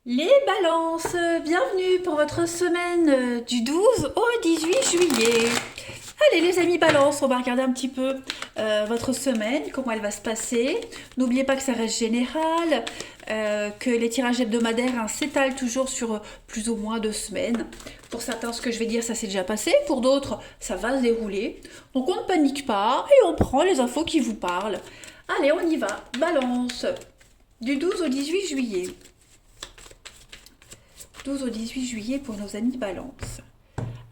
Les balances, bienvenue pour votre semaine du 12 au 18 juillet. Allez les amis balance, on va regarder un petit peu votre semaine, comment elle va se passer. N'oubliez pas que ça reste général, que les tirages hebdomadaires s'étalent toujours sur plus ou moins 2 semaines. Pour certains, ce que je vais dire, ça s'est déjà passé. Pour d'autres, ça va se dérouler. Donc on ne panique pas et on prend les infos qui vous parlent. Allez, on y va. Balance, du 12 au 18 juillet. 12 au 18 juillet pour nos amis Balance.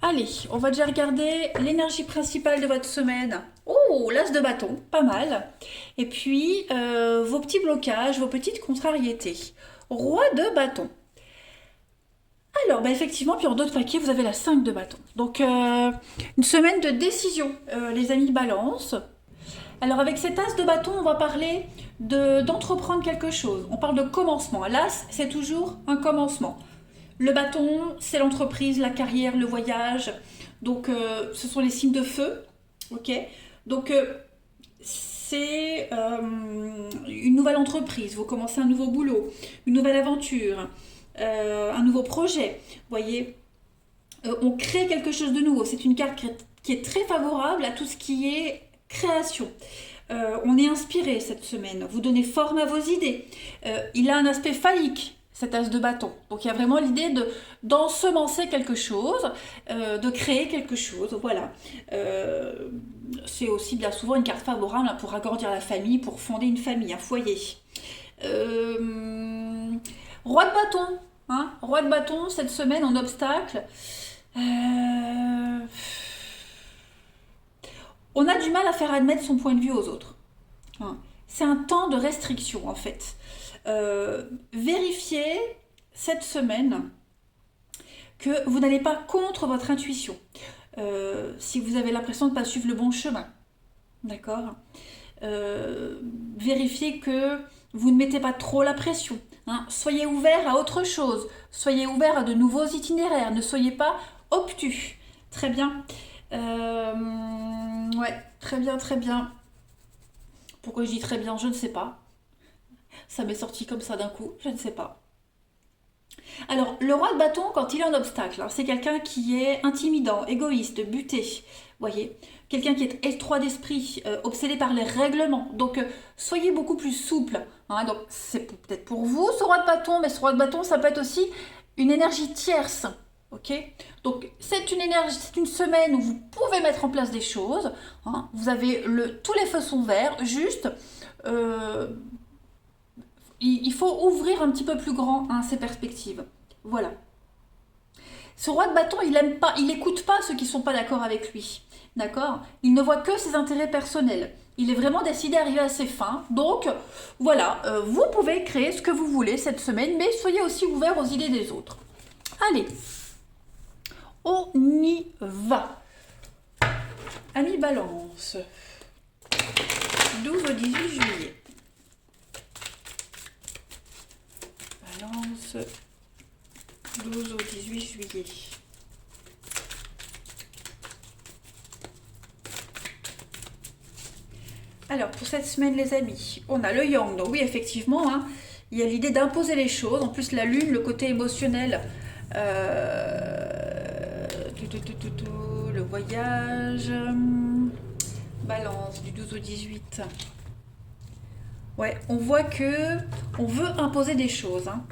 Allez, on va déjà regarder l'énergie principale de votre semaine. Oh, l'as de bâton, pas mal. Et puis, vos petits blocages, vos petites contrariétés. Roi de bâton. Alors, bah effectivement, puis en d'autres paquets, vous avez la 5 de bâton. Donc, une semaine de décision, les amis Balance. Alors, avec cet as de bâton, on va parler d'entreprendre quelque chose. On parle de commencement. L'as, c'est toujours un commencement. Le bâton, c'est l'entreprise, la carrière, le voyage. Donc, ce sont les signes de feu. Ok. Donc, c'est une nouvelle entreprise. Vous commencez un nouveau boulot, une nouvelle aventure, un nouveau projet. Vous voyez, on crée quelque chose de nouveau. C'est une carte qui est très favorable à tout ce qui est création. On est inspiré cette semaine. Vous donnez forme à vos idées. Il a un aspect phallique, cet as de bâton. Donc il y a vraiment l'idée d'ensemencer quelque chose, de créer quelque chose. Voilà. C'est aussi bien souvent une carte favorable pour agrandir la famille, pour fonder une famille, un foyer. Euh, Roi de bâton. Hein, roi de bâton, cette semaine en obstacle. Euh, on a du mal à faire admettre son point de vue aux autres. Hein. C'est un temps de restriction en fait. Vérifiez cette semaine que vous n'allez pas contre votre intuition. Si vous avez l'impression de ne pas suivre le bon chemin, d'accord. Vérifiez que vous ne mettez pas trop la pression. Hein. Soyez ouvert à autre chose. Soyez ouvert à de nouveaux itinéraires. Ne soyez pas obtus. Très bien. Ouais, très bien, très bien. Pourquoi je dis très bien, je ne sais pas. Ça m'est sorti comme ça d'un coup, je ne sais pas. Alors, le roi de bâton, quand il est en obstacle, hein, c'est quelqu'un qui est intimidant, égoïste, buté. Voyez, quelqu'un qui est étroit d'esprit, obsédé par les règlements. Donc, soyez beaucoup plus souple. Hein. Donc, c'est peut-être pour vous ce roi de bâton, mais ce roi de bâton, ça peut être aussi une énergie tierce. Ok. Donc, c'est une énergie, c'est une semaine où vous pouvez mettre en place des choses. Hein. Vous avez tous les feux sont verts, juste. euh, il faut ouvrir un petit peu plus grand hein, ses perspectives. Voilà. Ce roi de bâton, il aime pas, il n'écoute pas ceux qui ne sont pas d'accord avec lui. D'accord. Il ne voit que ses intérêts personnels. Il est vraiment décidé à arriver à ses fins. Donc, voilà, vous pouvez créer ce que vous voulez cette semaine, mais soyez aussi ouvert aux idées des autres. Allez, on y va. Amis Balance, 12 au 18 juillet. Balance, 12 au 18 juillet. Alors, pour cette semaine, les amis, on a le yang. Donc, oui, effectivement, hein, il y a l'idée d'imposer les choses. En plus, la lune, le côté émotionnel, le voyage, balance du 12 au 18. Ouais, on voit que on veut imposer des choses. Hein.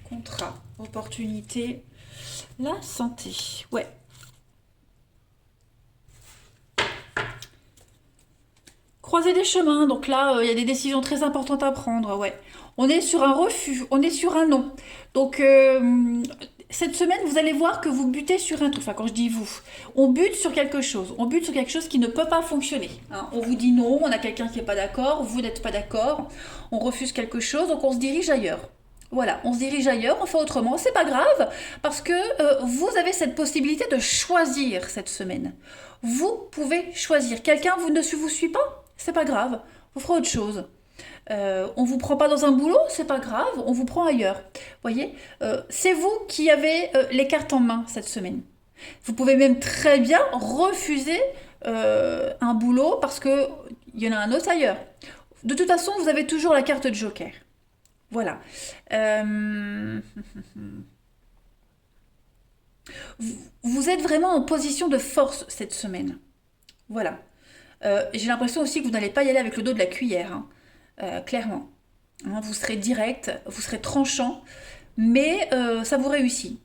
Contrat, opportunité, la santé. Ouais. Croiser des chemins, donc là, il y a des décisions très importantes à prendre, ouais. On est sur un refus, on est sur un non. Donc, cette semaine, vous allez voir que vous butez sur un truc. Enfin, quand je dis vous, on bute sur quelque chose. On bute sur quelque chose qui ne peut pas fonctionner. Hein. On vous dit non, on a quelqu'un qui n'est pas d'accord, vous n'êtes pas d'accord, on refuse quelque chose, donc on se dirige ailleurs. Voilà, on se dirige ailleurs, on fait autrement. C'est pas grave, parce que vous avez cette possibilité de choisir cette semaine. Vous pouvez choisir. Quelqu'un vous ne vous suit pas, c'est pas grave. Vous ferez autre chose. On vous prend pas dans un boulot, c'est pas grave, on vous prend ailleurs. Voyez, c'est vous qui avez les cartes en main cette semaine. Vous pouvez même très bien refuser un boulot parce que il y en a un autre ailleurs. De toute façon, vous avez toujours la carte de Joker. Voilà. Euh, vous êtes vraiment en position de force cette semaine. Voilà. J'ai l'impression aussi que vous n'allez pas y aller avec le dos de la cuillère, hein, clairement. Hein, vous serez direct, vous serez tranchant, mais ça vous réussit.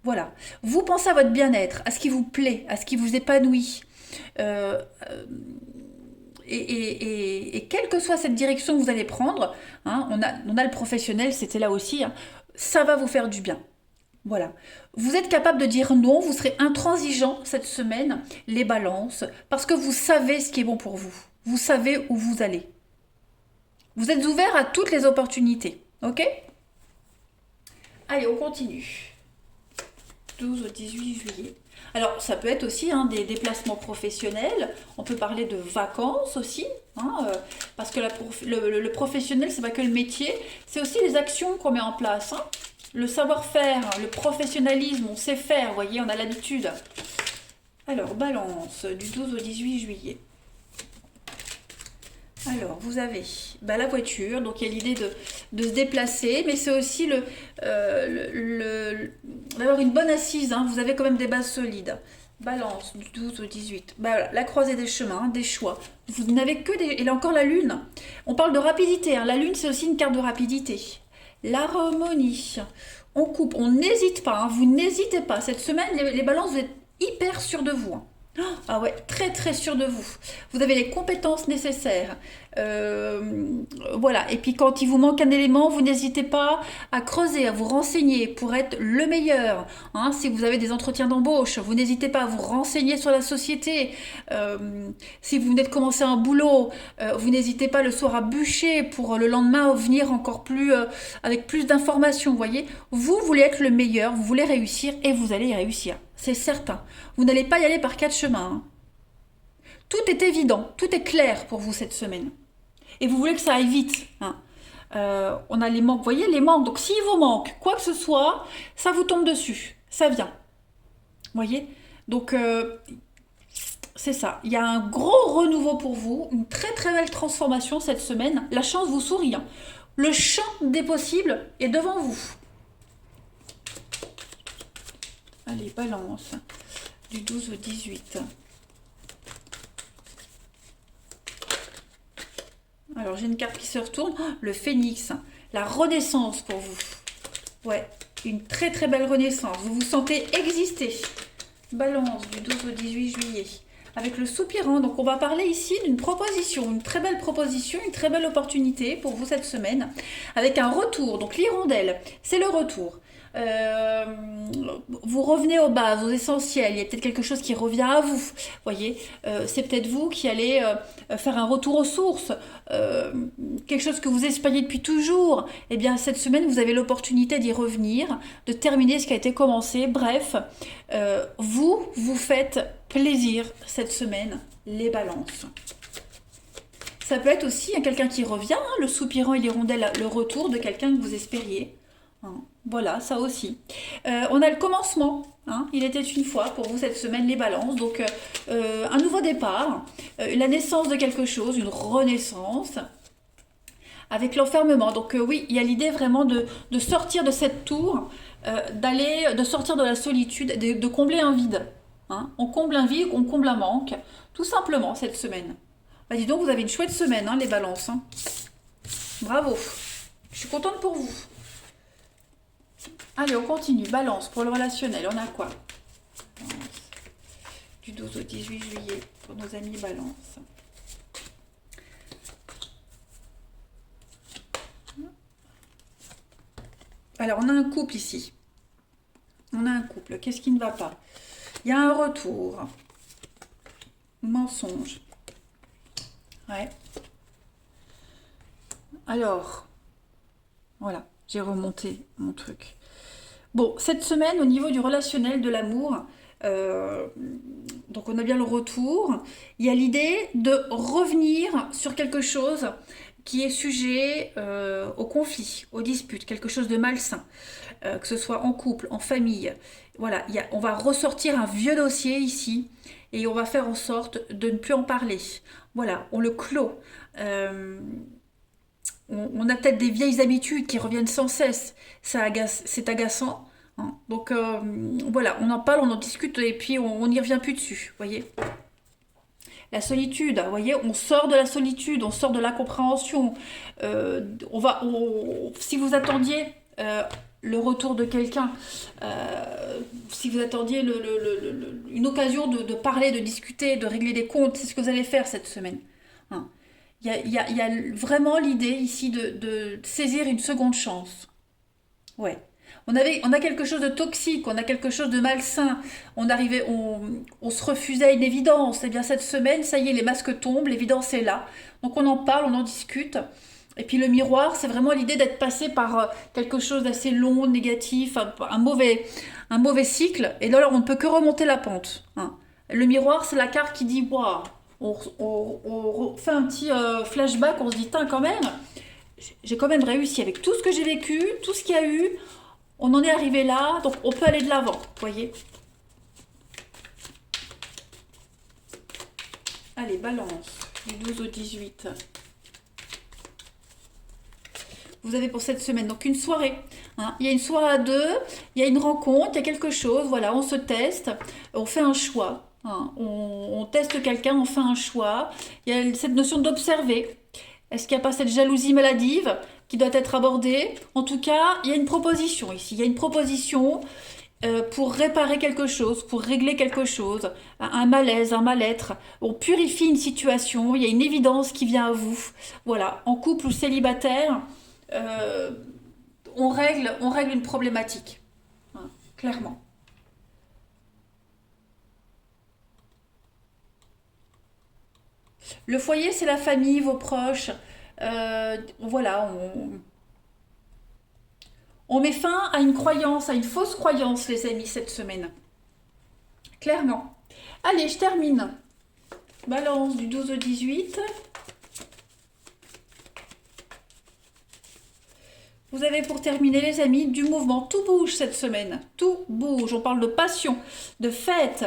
Voilà. Vous pensez à votre bien-être, à ce qui vous plaît, à ce qui vous épanouit. Euh, et quelle que soit cette direction que vous allez prendre, hein, on a le professionnel, c'était là aussi, hein, ça va vous faire du bien. Voilà. Vous êtes capable de dire non, vous serez intransigeant cette semaine, les balances, parce que vous savez ce qui est bon pour vous. Vous savez où vous allez. Vous êtes ouvert à toutes les opportunités. Ok? Allez, on continue. 12 au 18 juillet. Alors, ça peut être aussi hein, des déplacements professionnels. On peut parler de vacances aussi. Hein, parce que le professionnel, c'est pas que le métier, c'est aussi les actions qu'on met en place. Hein. Le savoir-faire, le professionnalisme, on sait faire, vous voyez, on a l'habitude. Alors, balance, du 12 au 18 juillet. Alors, vous avez la voiture, donc il y a l'idée de se déplacer, mais c'est aussi d'avoir une bonne assise, hein, vous avez quand même des bases solides. Balance, du 12 au 18. Voilà, la croisée des chemins, des choix. Vous n'avez que des... Et là encore la lune. On parle de rapidité, hein. La lune c'est aussi une carte de rapidité. L'harmonie. On coupe, on n'hésite pas, hein. Vous n'hésitez pas. Cette semaine, les balances, vous êtes hyper sûrs de vous, hein. Ah ouais, très très sûr de vous. Vous avez les compétences nécessaires. Euh, voilà. Et puis quand il vous manque un élément, vous n'hésitez pas à creuser, à vous renseigner pour être le meilleur. Hein, si vous avez des entretiens d'embauche, vous n'hésitez pas à vous renseigner sur la société. Si vous venez de commencer un boulot, vous n'hésitez pas le soir à bûcher pour le lendemain venir encore plus avec plus d'informations. Vous voyez, vous voulez être le meilleur, vous voulez réussir et vous allez y réussir. C'est certain. Vous n'allez pas y aller par quatre chemins, hein. Tout est évident, tout est clair pour vous cette semaine. Et vous voulez que ça aille vite, hein. On a les manques, vous voyez, les manques. Donc s'il vous manque quoi que ce soit, ça vous tombe dessus. Ça vient. Vous voyez. Donc c'est ça. Il y a un gros renouveau pour vous, une très très belle transformation cette semaine. La chance vous sourit, hein. Le champ des possibles est devant vous. Allez, balance. Du 12 au 18. Alors, j'ai une carte qui se retourne. Oh, le phénix. La renaissance pour vous. Ouais, une très très belle renaissance. Vous vous sentez exister. Balance du 12 au 18 juillet. Avec le soupirant. Donc, on va parler ici d'une proposition. Une très belle proposition, une très belle opportunité pour vous cette semaine. Avec un retour. Donc, l'hirondelle, c'est le retour. Euh, vous revenez aux bases, aux essentiels. Il y a peut-être quelque chose qui revient à vous. Voyez, c'est peut-être vous qui allez faire un retour aux sources, euh, quelque chose que vous espériez depuis toujours. Eh bien, cette semaine, vous avez l'opportunité d'y revenir, de terminer ce qui a été commencé. Bref, vous faites plaisir cette semaine, les balances. Ça peut être aussi hein, quelqu'un qui revient, hein, le soupirant et l'hirondelle, le retour de quelqu'un que vous espériez. Hein, voilà, ça aussi. On a le commencement. Hein, il était une fois pour vous cette semaine les balances. Donc un nouveau départ, la naissance de quelque chose, une renaissance avec l'enfermement. Donc oui, il y a l'idée vraiment de sortir de cette tour, de sortir de la solitude, de combler un vide. Hein. On comble un vide, on comble un manque, tout simplement cette semaine. Bah, dis donc, vous avez une chouette semaine, hein, les balances. Hein. Bravo. Je suis contente pour vous. Allez, on continue. Balance pour le relationnel. On a quoi? Balance. Du 12 au 18 juillet pour nos amis balance. Alors, on a un couple ici. On a un couple. Qu'est-ce qui ne va pas? Il y a un retour. Mensonge. Ouais. Alors, voilà. J'ai remonté mon truc. Bon, cette semaine, au niveau du relationnel, de l'amour, euh, donc on a bien le retour. Il y a l'idée de revenir sur quelque chose qui est sujet au conflit, aux disputes, quelque chose de malsain, que ce soit en couple, en famille. Voilà, on va ressortir un vieux dossier ici et on va faire en sorte de ne plus en parler. Voilà, on le clôt. on a peut-être des vieilles habitudes qui reviennent sans cesse. Ça agace, c'est agaçant, hein. Donc voilà, on en parle, on en discute et puis on n'y revient plus dessus, voyez. La solitude, vous voyez, on sort de la solitude, on sort de l'incompréhension. Si vous attendiez le retour de quelqu'un, si vous attendiez une occasion de parler, de discuter, de régler des comptes, c'est ce que vous allez faire cette semaine, hein. Il y a vraiment l'idée ici de saisir une seconde chance. Ouais. On a quelque chose de toxique, on a quelque chose de malsain. On se refusait à une évidence. Eh bien, cette semaine, ça y est, les masques tombent, l'évidence est là. Donc, on en parle, on en discute. Et puis, le miroir, c'est vraiment l'idée d'être passé par quelque chose d'assez long, négatif, un mauvais cycle. Et là, on ne peut que remonter la pente, hein. Le miroir, c'est la carte qui dit, waouh, on fait un petit flashback, on se dit, tiens, quand même, j'ai quand même réussi avec tout ce que j'ai vécu, tout ce qu'il y a eu. On en est arrivé là, donc on peut aller de l'avant, voyez. Allez, balance, du 12 au 18. Vous avez pour cette semaine donc une soirée, hein. Il y a une soirée à deux, il y a une rencontre, il y a quelque chose, voilà, on se teste, on fait un choix, hein. On teste quelqu'un, on fait un choix. Il y a cette notion d'observer. Est-ce qu'il n'y a pas cette jalousie maladive qui doit être abordée? En tout cas, il y a une proposition ici. Il y a une proposition pour réparer quelque chose, pour régler quelque chose, un malaise, un mal-être. On purifie une situation, il y a une évidence qui vient à vous. Voilà, en couple ou célibataire, euh, on règle une problématique, hein, clairement. Le foyer, c'est la famille, vos proches. Voilà, on met fin à une croyance, à une fausse croyance, les amis, cette semaine. Clairement. Allez, je termine. Balance du 12 au 18. Vous avez pour terminer, les amis, du mouvement. Tout bouge cette semaine. Tout bouge. On parle de passion, de fête.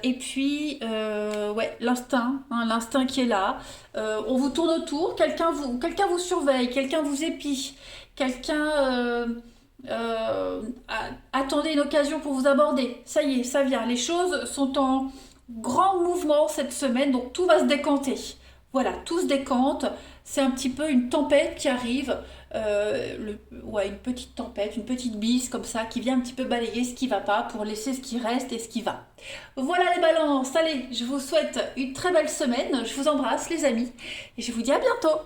Et puis, ouais, l'instinct, hein, l'instinct qui est là. On vous tourne autour. Quelqu'un vous surveille. Quelqu'un vous épie. Quelqu'un attendait une occasion pour vous aborder. Ça y est, ça vient. Les choses sont en grand mouvement cette semaine. Donc, tout va se décanter. Voilà, tout se décante. C'est un petit peu une tempête qui arrive. Ouais, une petite tempête, une petite bise comme ça qui vient un petit peu balayer ce qui va pas pour laisser ce qui reste et ce qui va. Voilà les balances. Allez, je vous souhaite une très belle semaine. Je vous embrasse les amis et je vous dis à bientôt.